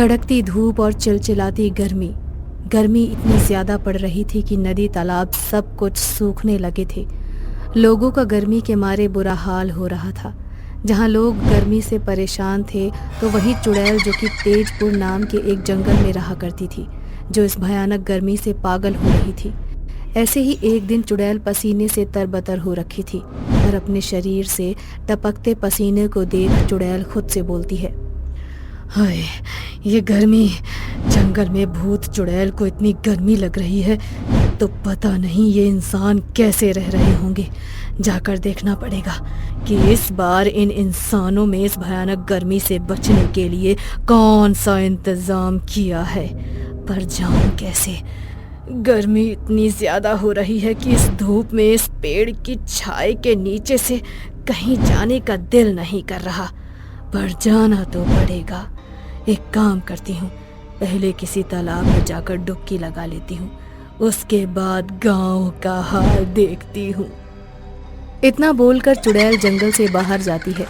कड़कती धूप और चिलचिलाती गर्मी इतनी ज्यादा पड़ रही थी कि नदी तालाब सब कुछ सूखने लगे थे। लोगों का गर्मी के मारे बुरा हाल हो रहा था। जहां लोग गर्मी से परेशान थे तो वहीं चुड़ैल, जो कि तेजपुर नाम के एक जंगल में रहा करती थी, जो इस भयानक गर्मी से पागल हो रही थी। ऐसे ही एक दिन चुड़ैल पसीने से तरबतर हो रखी थी और अपने शरीर से टपकते पसीने को देख चुड़ैल खुद से बोलती है, हाय, ये गर्मी, जंगल में भूत चुड़ैल को इतनी गर्मी लग रही है तो पता नहीं ये इंसान कैसे रह रहे होंगे। जाकर देखना पड़ेगा कि इस बार इन इंसानों में इस भयानक गर्मी से बचने के लिए कौन सा इंतजाम किया है। पर जाऊं कैसे? गर्मी इतनी ज्यादा हो रही है कि इस धूप में इस पेड़ की छाए के नीचे से कहीं जाने का दिल नहीं कर रहा, पर जाना तो पड़ेगा। एक काम करती हूँ, पहले किसी तालाब में जाकर डुबकी लगा लेती हूँ, उसके बाद गांव का हाल देखती हूँ। इतना बोलकर चुड़ैल जंगल से बाहर जाती है,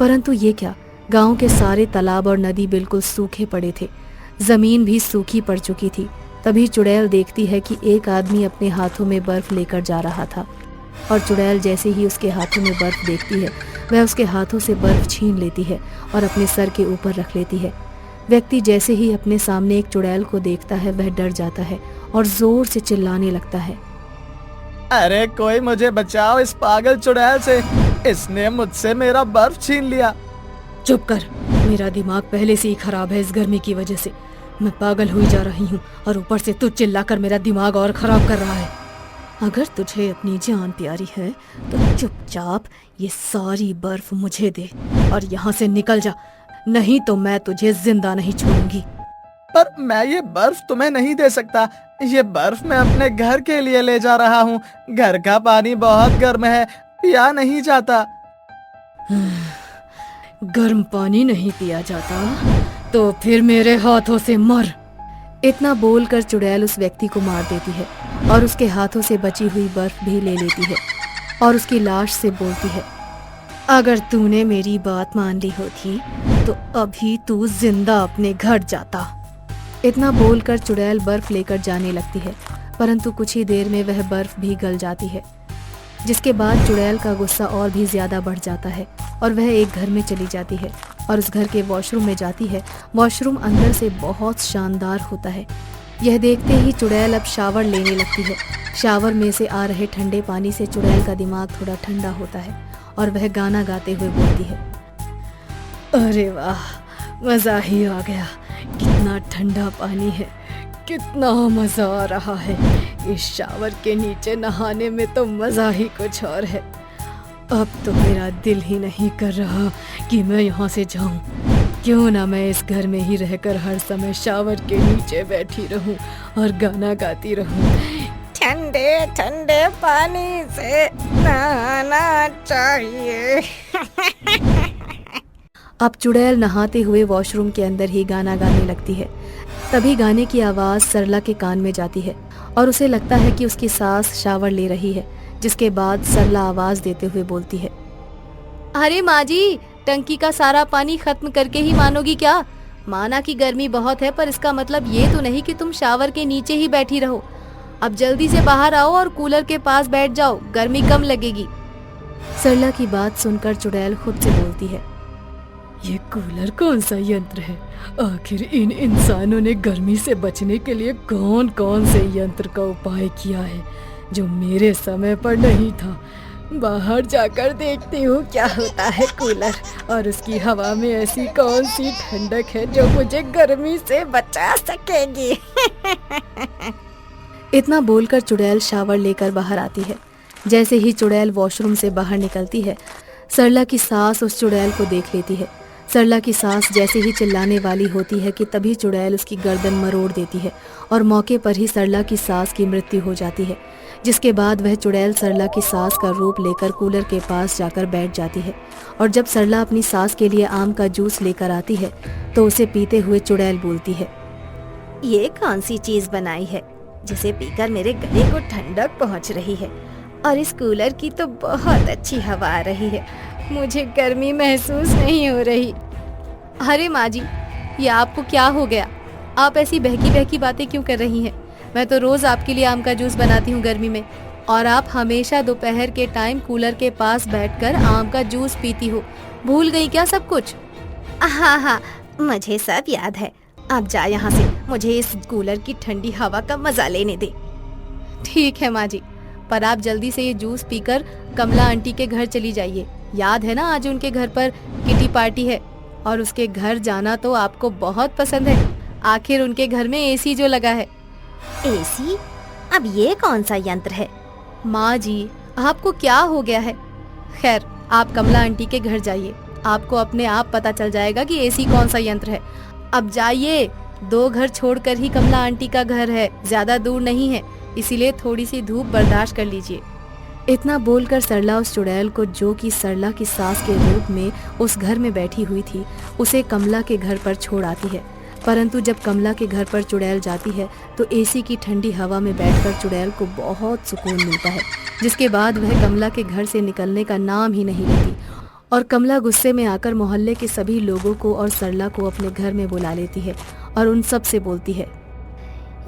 परंतु ये क्या, गांव के सारे तालाब और नदी बिल्कुल सूखे पड़े थे। जमीन भी सूखी पड़ चुकी थी। तभी चुड़ैल देखती है कि एक आदमी अपने हाथों में बर्फ लेकर जा रहा था, और चुड़ैल जैसे ही उसके हाथों में बर्फ देखती है, वह उसके हाथों से बर्फ छीन लेती है और अपने सर के ऊपर रख लेती है। व्यक्ति जैसे ही अपने सामने एक चुड़ैल को देखता है, वह डर जाता है और जोर से चिल्लाने लगता है, अरे कोई मुझे बचाओ इस पागल चुड़ैल से, इसने मुझसे मेरा बर्फ छीन लिया। चुप कर, मेरा दिमाग पहले से ही खराब है। इस गर्मी की वजह से मैं पागल हुई जा रही हूँ और ऊपर से तू चिल्लाकर मेरा दिमाग और खराब कर रहा है। अगर तुझे अपनी जान प्यारी है तो चुपचाप ये सारी बर्फ मुझे दे और यहाँ से निकल जा, नहीं तो मैं तुझे जिंदा नहीं छोड़ूंगी। पर मैं ये बर्फ तुम्हें नहीं दे सकता, ये बर्फ मैं अपने घर के लिए ले जा रहा हूँ। घर का पानी बहुत गर्म है, पिया नहीं जाता। गर्म पानी नहीं पिया जाता तो फिर मेरे हाथों से मर। इतना बोलकर चुड़ैल उस व्यक्ति को मार देती है और उसके हाथों से बची हुई बर्फ भी ले लेती है और उसकी लाश से बोलती है, अगर तूने मेरी बात मान ली होती तो अभी तू जिंदा अपने घर जाता। इतना बोलकर चुड़ैल बर्फ लेकर जाने लगती है, परंतु कुछ ही देर में वह बर्फ भी गल जाती है, जिसके बाद चुड़ैल का गुस्सा और भी ज्यादा बढ़ जाता है और वह एक घर में चली जाती है और उस घर के वॉशरूम में जाती है। वॉशरूम अंदर से बहुत शानदार होता है। यह देखते ही चुड़ैल अब शावर लेने लगती है। शावर में से आ रहे ठंडे पानी से चुड़ैल का दिमाग थोड़ा ठंडा होता है और वह गाना गाते हुए बोलती है, अरे वाह, मजा ही आ गया, कितना ठंडा पानी है, कितना मजा आ रहा है। इस शावर के नीचे नहाने में तो मजा ही कुछ और है। अब तो मेरा दिल ही नहीं कर रहा कि मैं यहाँ से जाऊं। क्यों ना मैं इस घर में ही रहकर हर समय शावर के नीचे बैठी रहूं और गाना गाती रहूं। ठंडे ठंडे पानी से नहाना चाहिए। अब चुड़ैल नहाते हुए वॉशरूम के अंदर ही गाना गाने लगती है। तभी गाने की आवाज सरला के कान में जाती है और उसे लगता है कि उसकी सास शावर ले रही है, जिसके बाद सरला आवाज देते हुए बोलती है, अरे माँ जी, टंकी का सारा पानी खत्म करके ही मानोगी क्या? माना कि गर्मी बहुत है, पर इसका मतलब ये तो नहीं कि तुम शावर के नीचे ही बैठी रहो। अब जल्दी से बाहर आओ और कूलर के पास बैठ जाओ, गर्मी कम लगेगी। सरला की बात सुनकर चुड़ैल खुद से बोलती है, ये कूलर कौन सा यंत्र है? आखिर इन इंसानों ने गर्मी से बचने के लिए कौन कौन से यंत्र का उपाय किया है जो मेरे समय पर नहीं था। बाहर जाकर देखती हूँ क्या होता है कूलर, और उसकी हवा में ऐसी कौन सी ठंडक है जो मुझे गर्मी से बचा सकेगी। इतना बोलकर चुड़ैल शावर लेकर बाहर आती है। जैसे ही चुड़ैल वॉशरूम से बाहर निकलती है, सरला की सास उस चुड़ैल को देख लेती है। सरला की सास जैसे ही चिल्लाने वाली होती है कि तभी चुड़ैल उसकी गर्दन मरोड़ देती है और मौके पर ही सरला की सास की मृत्यु हो जाती है, जिसके बाद वह चुड़ैल सरला की सास का रूप लेकर कूलर के पास जाकर बैठ जाती है। और जब सरला अपनी सास के लिए आम का जूस लेकर आती है तो उसे पीते हुए चुड़ैल बोलती है, ये कौन सी चीज बनाई है जिसे पीकर मेरे गले को ठंडक पहुंच रही है, और इस कूलर की तो बहुत अच्छी हवा आ रही है, मुझे गर्मी महसूस नहीं हो रही। अरे माँ जी, ये आपको क्या हो गया? आप ऐसी बहकी बहकी बातें क्यों कर रही हैं? मैं तो रोज आपके लिए आम का जूस बनाती हूँ गर्मी में, और आप हमेशा दोपहर के टाइम कूलर के पास बैठकर आम का जूस पीती हो। भूल गई क्या सब कुछ? हाँ हाँ, मुझे सब याद है। अब जा यहाँ से, मुझे इस कूलर की ठंडी हवा का मजा लेने दे। ठीक है माँ जी, पर आप जल्दी से ये जूस पीकर कमला आंटी के घर चली जाइए। याद है ना, आज उनके घर पर किटी पार्टी है, और उसके घर जाना तो आपको बहुत पसंद है। आखिर उनके घर में एसी जो लगा है। एसी? अब ये कौन सा यंत्र है? माँ जी, आपको क्या हो गया है? खैर, आप कमला आंटी के घर जाइए, आपको अपने आप पता चल जाएगा कि एसी कौन सा यंत्र है। अब जाइए, 2 घर छोड़कर ही कमला आंटी का घर है, ज्यादा दूर नहीं है, इसीलिए थोड़ी सी धूप बर्दाश्त कर लीजिए। इतना बोलकर सरला उस चुड़ैल को, जो कि सरला की सास के रूप में उस घर में बैठी हुई थी, उसे कमला के घर पर छोड़ आती है। परंतु जब कमला के घर पर चुड़ैल जाती है तो एसी की ठंडी हवा में बैठकर चुड़ैल को बहुत सुकून मिलता है, जिसके बाद वह कमला के घर से निकलने का नाम ही नहीं लेती। और कमला गुस्से में आकर मोहल्ले के सभी लोगों को और सरला को अपने घर में बुला लेती है और उन सब से बोलती है,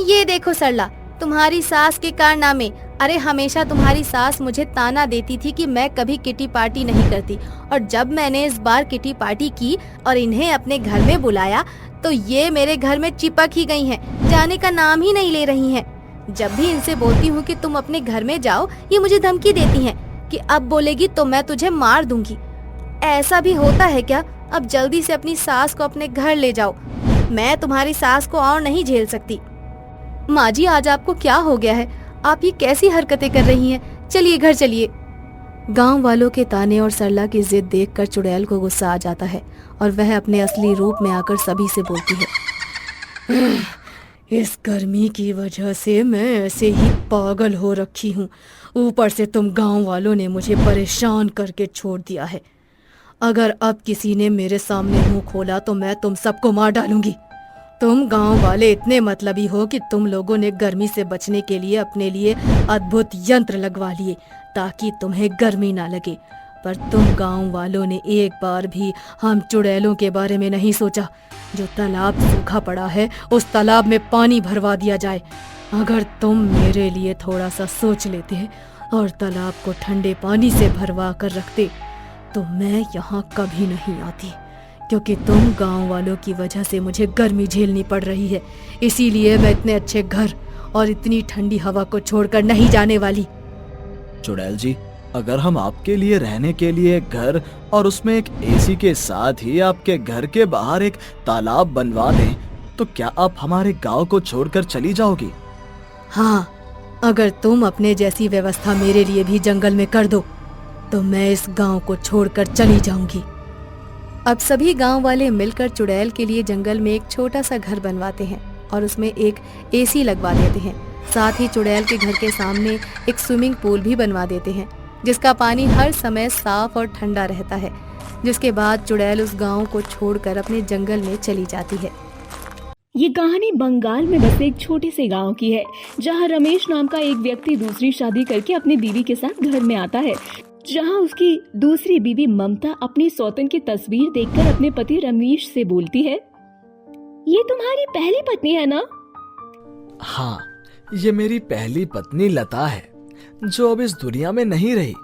ये देखो सरला, तुम्हारी सास के कारनामे। अरे हमेशा तुम्हारी सास मुझे ताना देती थी कि मैं कभी किटी पार्टी नहीं करती, और जब मैंने इस बार किटी पार्टी की और इन्हें अपने घर में बुलाया तो ये मेरे घर में चिपक ही गई हैं, जाने का नाम ही नहीं ले रही हैं। जब भी इनसे बोलती हूँ कि तुम अपने घर में जाओ, ये मुझे धमकी देती हैं कि अब बोलेगी तो मैं तुझे मार दूंगी। ऐसा भी होता है क्या? अब जल्दी से अपनी सास को अपने घर ले जाओ, मैं तुम्हारी सास को और नहीं झेल सकती। माँ जी, आज आपको क्या हो गया है? आप ये कैसी हरकतें कर रही हैं? चलिए घर चलिए। गांव वालों के ताने और सरला की जिद देखकर चुड़ैल को गुस्सा आ जाता है और वह अपने असली रूप में आकर सभी से बोलती है, इस गर्मी की वजह से मैं ऐसे ही पागल हो रखी हूँ, ऊपर से तुम गांव वालों ने मुझे परेशान करके छोड़ दिया है। अगर अब किसी ने मेरे सामने मुंह खोला तो मैं तुम सबको मार डालूंगी। तुम गांव वाले इतने मतलबी हो कि तुम लोगों ने गर्मी से बचने के लिए अपने लिए अद्भुत यंत्र लगवा लिए ताकि तुम्हें गर्मी ना लगे, पर तुम गांव वालों ने एक बार भी हम चुड़ैलों के बारे में नहीं सोचा। जो तालाब सूखा पड़ा है उस तालाब में पानी भरवा दिया जाए। अगर तुम मेरे लिए थोड़ा सा सोच लेते और तालाब को ठंडे पानी से भरवा कर रखते तो मैं यहाँ कभी नहीं आती, क्योंकि तुम गांव वालों की वजह से मुझे गर्मी झेलनी पड़ रही है। इसीलिए मैं इतने अच्छे घर और इतनी ठंडी हवा को छोड़कर नहीं जाने वाली। चुड़ैल जी, अगर हम आपके लिए रहने के लिए घर और उसमें एक एसी के साथ ही आपके घर के बाहर एक तालाब बनवा दें तो क्या आप हमारे गांव को छोड़कर चली जाओगी? हाँ, अगर तुम अपने जैसी व्यवस्था मेरे लिए भी जंगल में कर दो तो मैं इस गांव को छोड़कर चली जाऊंगी। अब सभी गांव वाले मिलकर चुड़ैल के लिए जंगल में एक छोटा सा घर बनवाते हैं और उसमें एक एसी लगवा देते हैं। साथ ही चुड़ैल के घर के सामने एक स्विमिंग पूल भी बनवा देते हैं, जिसका पानी हर समय साफ और ठंडा रहता है। जिसके बाद चुड़ैल उस गांव को छोड़कर अपने जंगल में चली जाती है। ये कहानी बंगाल में बसे एक छोटे से गांव की है, जहां रमेश नाम का एक व्यक्ति दूसरी शादी करके अपनी बीवी के साथ घर में आता है, जहां उसकी दूसरी बीवी ममता अपनी सौतन की तस्वीर देखकर अपने पति रमेश से बोलती है, ये तुम्हारी पहली पत्नी है ना? हाँ, ये मेरी पहली पत्नी लता है, जो अब इस दुनिया में नहीं रही।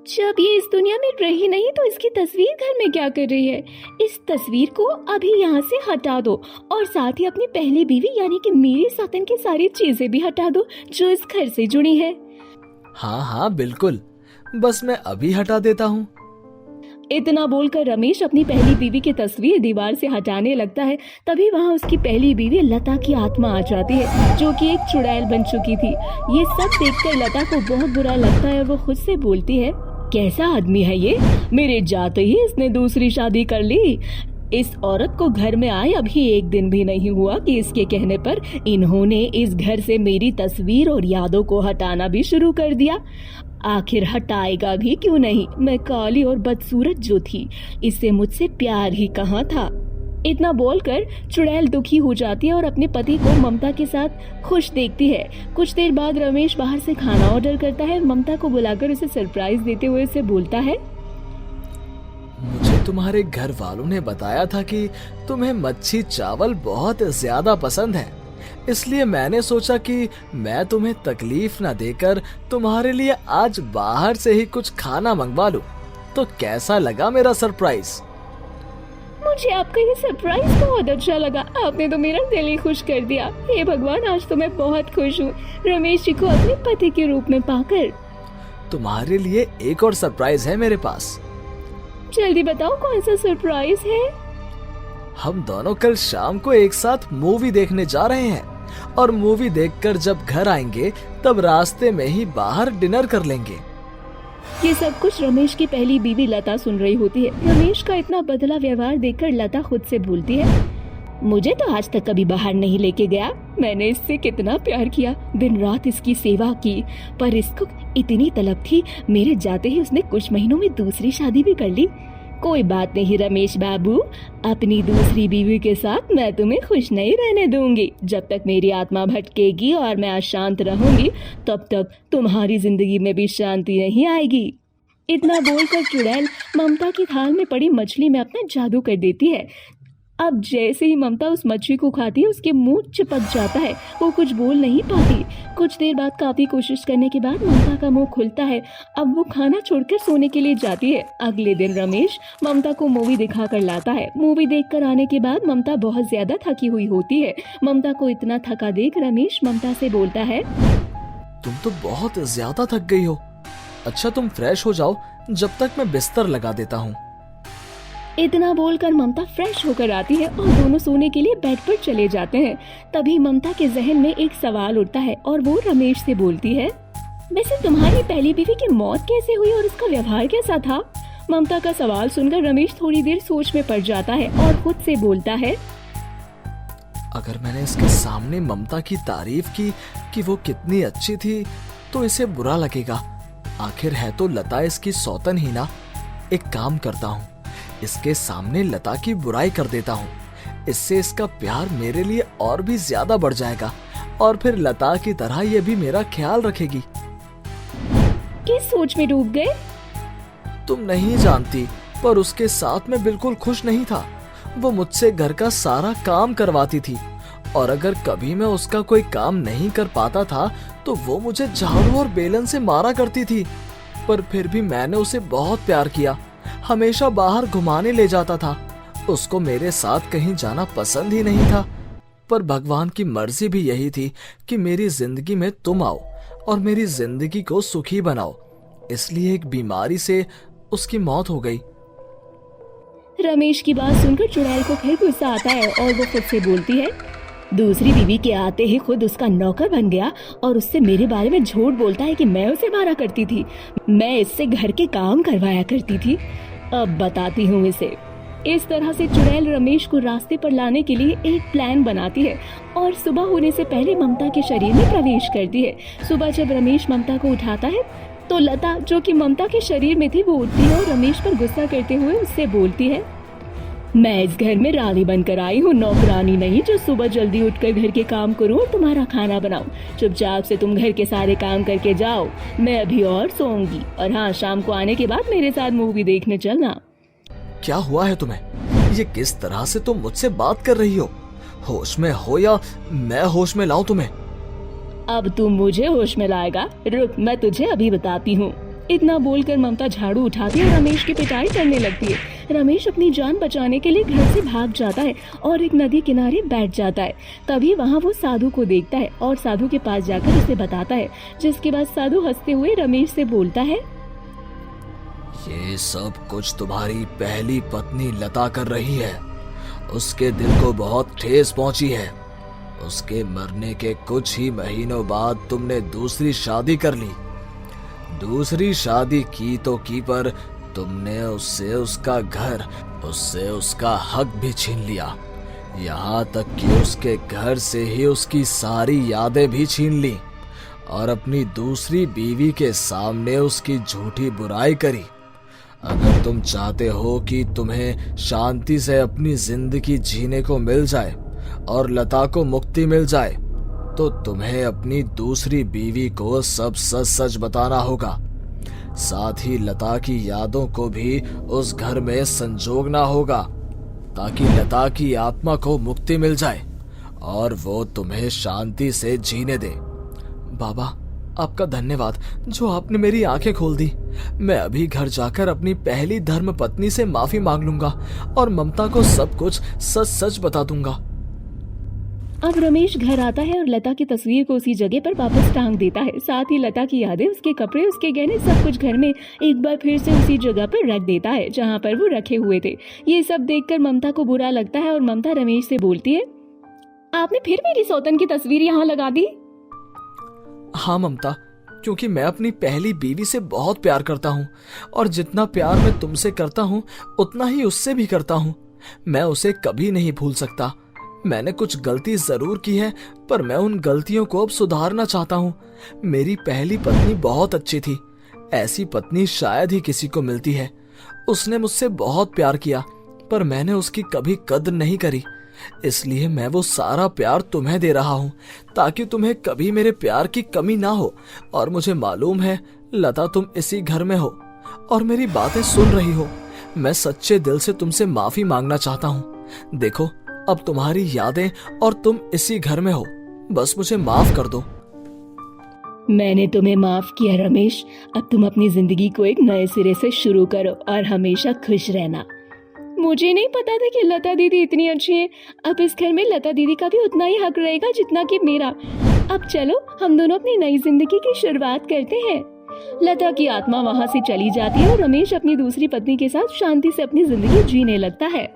जब ये इस दुनिया में रही नहीं तो इसकी तस्वीर घर में क्या कर रही है? इस तस्वीर को अभी यहाँ से हटा दो और साथ ही अपनी पहली बीवी यानी कि मेरी सौतन की सारी चीजें भी हटा दो जो इस घर से जुड़ी है। हाँ हाँ बिल्कुल, बस मैं अभी हटा देता हूँ। इतना बोलकर रमेश अपनी पहली बीवी की तस्वीर दीवार से हटाने लगता है। तभी वहाँ उसकी पहली बीवी लता की आत्मा आ जाती है, जो कि एक चुड़ैल बन चुकी थी। ये सब देखकर लता को बहुत बुरा लगता है और वो खुद से बोलती है, कैसा आदमी है ये, मेरे जाते ही इसने दूसरी शादी कर ली। इस औरत को घर में आए अभी एक दिन भी नहीं हुआ कि इसके कहने पर इन्होंने इस घर से मेरी तस्वीर और यादों को हटाना भी शुरू कर दिया। आखिर हटाएगा भी क्यों नहीं? मैं काली और बदसूरत जो थी, इससे मुझसे प्यार ही कहाँ था। इतना बोलकर चुड़ैल दुखी हो जाती है और अपने पति को ममता के साथ खुश देखती है। कुछ देर बाद रमेश बाहर से खाना ऑर्डर करता है। ममता को बुलाकर उसे सरप्राइज देते हुए उसे बोलता है, मुझे तुम्हारे घर वालों ने बताया था कि तुम्हें मच्छी चावल बहुत ज्यादा पसंद है, इसलिए मैंने सोचा कि मैं तुम्हें तकलीफ ना देकर तुम्हारे लिए आज बाहर से ही कुछ खाना मंगवा लूं। तो कैसा लगा मेरा सरप्राइज? मुझे आपका ये सरप्राइज बहुत अच्छा लगा। आपने तो मेरा दिल ही खुश कर दिया। हे भगवान, आज तो मैं बहुत खुश हूँ रमेश जी को अपने पति के रूप में पाकर। तुम्हारे लिए एक और सरप्राइज है मेरे पास। जल्दी बताओ कौन सा सरप्राइज है? हम दोनों कल शाम को एक साथ मूवी देखने जा रहे हैं और मूवी देखकर जब घर आएंगे तब रास्ते में ही बाहर डिनर कर लेंगे। ये सब कुछ रमेश की पहली बीवी लता सुन रही होती है। रमेश का इतना बदला व्यवहार देखकर लता खुद से बोलती है, मुझे तो आज तक कभी बाहर नहीं लेके गया। मैंने इससे कितना प्यार किया, दिन रात इसकी सेवा की, पर इसको इतनी तलब थी, मेरे जाते ही उसने कुछ महीनों में दूसरी शादी भी कर ली। कोई बात नहीं रमेश बाबू, अपनी दूसरी बीवी के साथ मैं तुम्हें खुश नहीं रहने दूंगी। जब तक मेरी आत्मा भटकेगी और मैं अशांत रहूंगी, तब तक तुम्हारी जिंदगी में भी शांति नहीं आएगी। इतना बोलकर चुड़ैल ममता की थाल में पड़ी मछली में अपना जादू कर देती है। अब जैसे ही ममता उस मछली को खाती है, उसके मुंह चिपक जाता है, वो कुछ बोल नहीं पाती। कुछ देर बाद काफी कोशिश करने के बाद ममता का मुंह खुलता है। अब वो खाना छोड़कर सोने के लिए जाती है। अगले दिन रमेश ममता को मूवी दिखा कर लाता है। मूवी देखकर आने के बाद ममता बहुत ज्यादा थकी हुई होती है। ममता को इतना थका देख रमेश ममता से बोलता है, तुम तो बहुत ज्यादा थक गई हो। अच्छा तुम फ्रेश हो जाओ, जब तक मैं बिस्तर लगा देता हूँ। इतना बोलकर ममता फ्रेश होकर आती है और दोनों सोने के लिए बेड पर चले जाते हैं। तभी ममता के जहन में एक सवाल उठता है और वो रमेश से बोलती है, वैसे तुम्हारी पहली बीवी की मौत कैसे हुई और उसका व्यवहार कैसा था? ममता का सवाल सुनकर रमेश थोड़ी देर सोच में पड़ जाता है और खुद से बोलता है, अगर मैंने इसके सामने ममता की तारीफ की कि वो कितनी अच्छी थी तो इसे बुरा लगेगा। आखिर है तो लता इसकी सौतन ही ना। एक काम करता हूँ, इसके सामने लता की बुराई कर देता हूँ। इससे इसका प्यार मेरे लिए और भी ज्यादा बढ़ जाएगा और फिर लता की तरह ये भी मेरा ख्याल रखेगी। किस सोच में डूब गए? तुम नहीं जानती, पर उसके साथ मैं बिल्कुल खुश नहीं था। वो मुझसे घर का सारा काम करवाती थी और अगर कभी मैं उसका कोई काम नहीं कर पाता था तो वो मुझे झाड़ू और बेलन से मारा करती थी। पर फिर भी मैंने उसे बहुत प्यार किया, हमेशा बाहर घुमाने ले जाता था। उसको मेरे साथ कहीं जाना पसंद ही नहीं था, पर भगवान की मर्जी भी यही थी कि मेरी जिंदगी में तुम आओ और मेरी जिंदगी को सुखी बनाओ। इसलिए एक बीमारी से उसकी मौत हो गई। रमेश की बात सुनकर चुड़ैल को फिर गुस्सा आता है और वो खुद से बोलती है, दूसरी बीवी के आते ही खुद उसका नौकर बन गया और उससे मेरे बारे में झूठ बोलता है कि मैं उसे मारा करती थी, मैं इससे घर के काम करवाया करती थी। अब बताती हूँ इसे। इस तरह से चुड़ैल रमेश को रास्ते पर लाने के लिए एक प्लान बनाती है और सुबह होने से पहले ममता के शरीर में प्रवेश करती है। सुबह जब रमेश ममता को उठाता है तो लता, जो कि ममता के शरीर में थी, वो उठती है और रमेश पर गुस्सा करते हुए उससे बोलती है, मैं इस घर में रानी बनकर आई हूँ, नौकरानी नहीं जो सुबह जल्दी उठकर घर के काम करूँ और तुम्हारा खाना बनाऊँ। चुपचाप से तुम घर के सारे काम करके जाओ, मैं अभी और सोऊंगी। और हाँ, शाम को आने के बाद मेरे साथ मूवी देखने चलना। क्या हुआ है तुम्हें? ये किस तरह से तुम मुझसे बात कर रही हो? होश में हो या मैं होश में लाऊं तुम्हें? अब तुम मुझे होश में लाएगा? रुक, मैं तुझे अभी बताती हूँ। इतना बोलकर ममता झाड़ू उठाती है और रमेश की पिटाई करने लगती है। रमेश अपनी जान बचाने के लिए घर से भाग जाता है और एक नदी किनारे बैठ जाता है। तभी वहाँ वो साधु को देखता है और साधु के पास जाकर उसे बताता है, जिसके बाद साधु हंसते हुए रमेश से बोलता है, ये सब कुछ तुम्हारी पहली पत्नी लता कर रही है। उसके दिल को बहुत ठेस पहुंची है। उसके मरने के कुछ ही महीनों बाद तुमने दूसरी शादी कर ली। दूसरी शादी की तो की, पर तुमने उससे उसका घर, उससे उसका हक भी छीन लिया। यहाँ तक कि उसके घर से ही उसकी सारी यादें भी छीन ली और अपनी दूसरी बीवी के सामने उसकी झूठी बुराई करी। अगर तुम चाहते हो कि तुम्हें शांति से अपनी जिंदगी जीने को मिल जाए और लता को मुक्ति मिल जाए, तो तुम्हें अपनी दूसरी बीवी को सब सच सच बताना होगा। साथ ही लता की यादों को भी उस घर में संजोगना होगा, ताकि लता की आत्मा को मुक्ति मिल जाए और वो तुम्हें शांति से जीने दे। बाबा, आपका धन्यवाद जो आपने मेरी आंखें खोल दी। मैं अभी घर जाकर अपनी पहली धर्म पत्नी से माफी मांग लूंगा और ममता को सब कुछ सच सच बता दूंगा। अब रमेश घर आता है और लता की तस्वीर को उसी जगह पर वापस टांग देता है। साथ ही लता की यादें, उसके कपड़े, उसके गहने, सब कुछ घर में एक बार फिर से उसी जगह पर रख देता है जहाँ पर वो रखे हुए थे। ये सब देखकर ममता को बुरा लगता है और ममता रमेश से बोलती है, आपने फिर मेरी सौतन की तस्वीर यहाँ लगा दी? हाँ ममता, क्योंकि मैं अपनी पहली बीवी से बहुत प्यार करता हूँ और जितना प्यार मैं तुमसे करता हूँ उतना ही उससे भी करता हूँ। मैं उसे कभी नहीं भूल सकता। मैंने कुछ गलती जरूर की है, पर मैं उन गलतियों को अब सुधारना चाहता हूँ। मेरी पहली पत्नी बहुत अच्छी थी। ऐसी पत्नी शायद ही किसी को मिलती है। उसने मुझसे बहुत प्यार किया, पर मैंने उसकी कभी कद्र नहीं करी। इसलिए मैं वो सारा प्यार तुम्हें दे रहा हूँ, ताकि तुम्हें कभी मेरे प्यार की कमी ना हो। और मुझे मालूम है लता, तुम इसी घर में हो और मेरी बातें सुन रही हो। मैं सच्चे दिल से तुमसे माफी मांगना चाहता हूँ। देखो, अब तुम्हारी यादें और तुम इसी घर में हो। बस मुझे माफ कर दो। मैंने तुम्हें माफ किया रमेश। अब तुम अपनी जिंदगी को एक नए सिरे से शुरू करो और हमेशा खुश रहना। मुझे नहीं पता था कि लता दीदी इतनी अच्छी है। अब इस घर में लता दीदी का भी उतना ही हक रहेगा जितना कि मेरा। अब चलो हम दोनों अपनी नई जिंदगी की शुरुआत करते हैं। लता की आत्मा वहाँ से चली जाती है और रमेश अपनी दूसरी पत्नी के साथ शांति से अपनी जिंदगी जीने लगता है।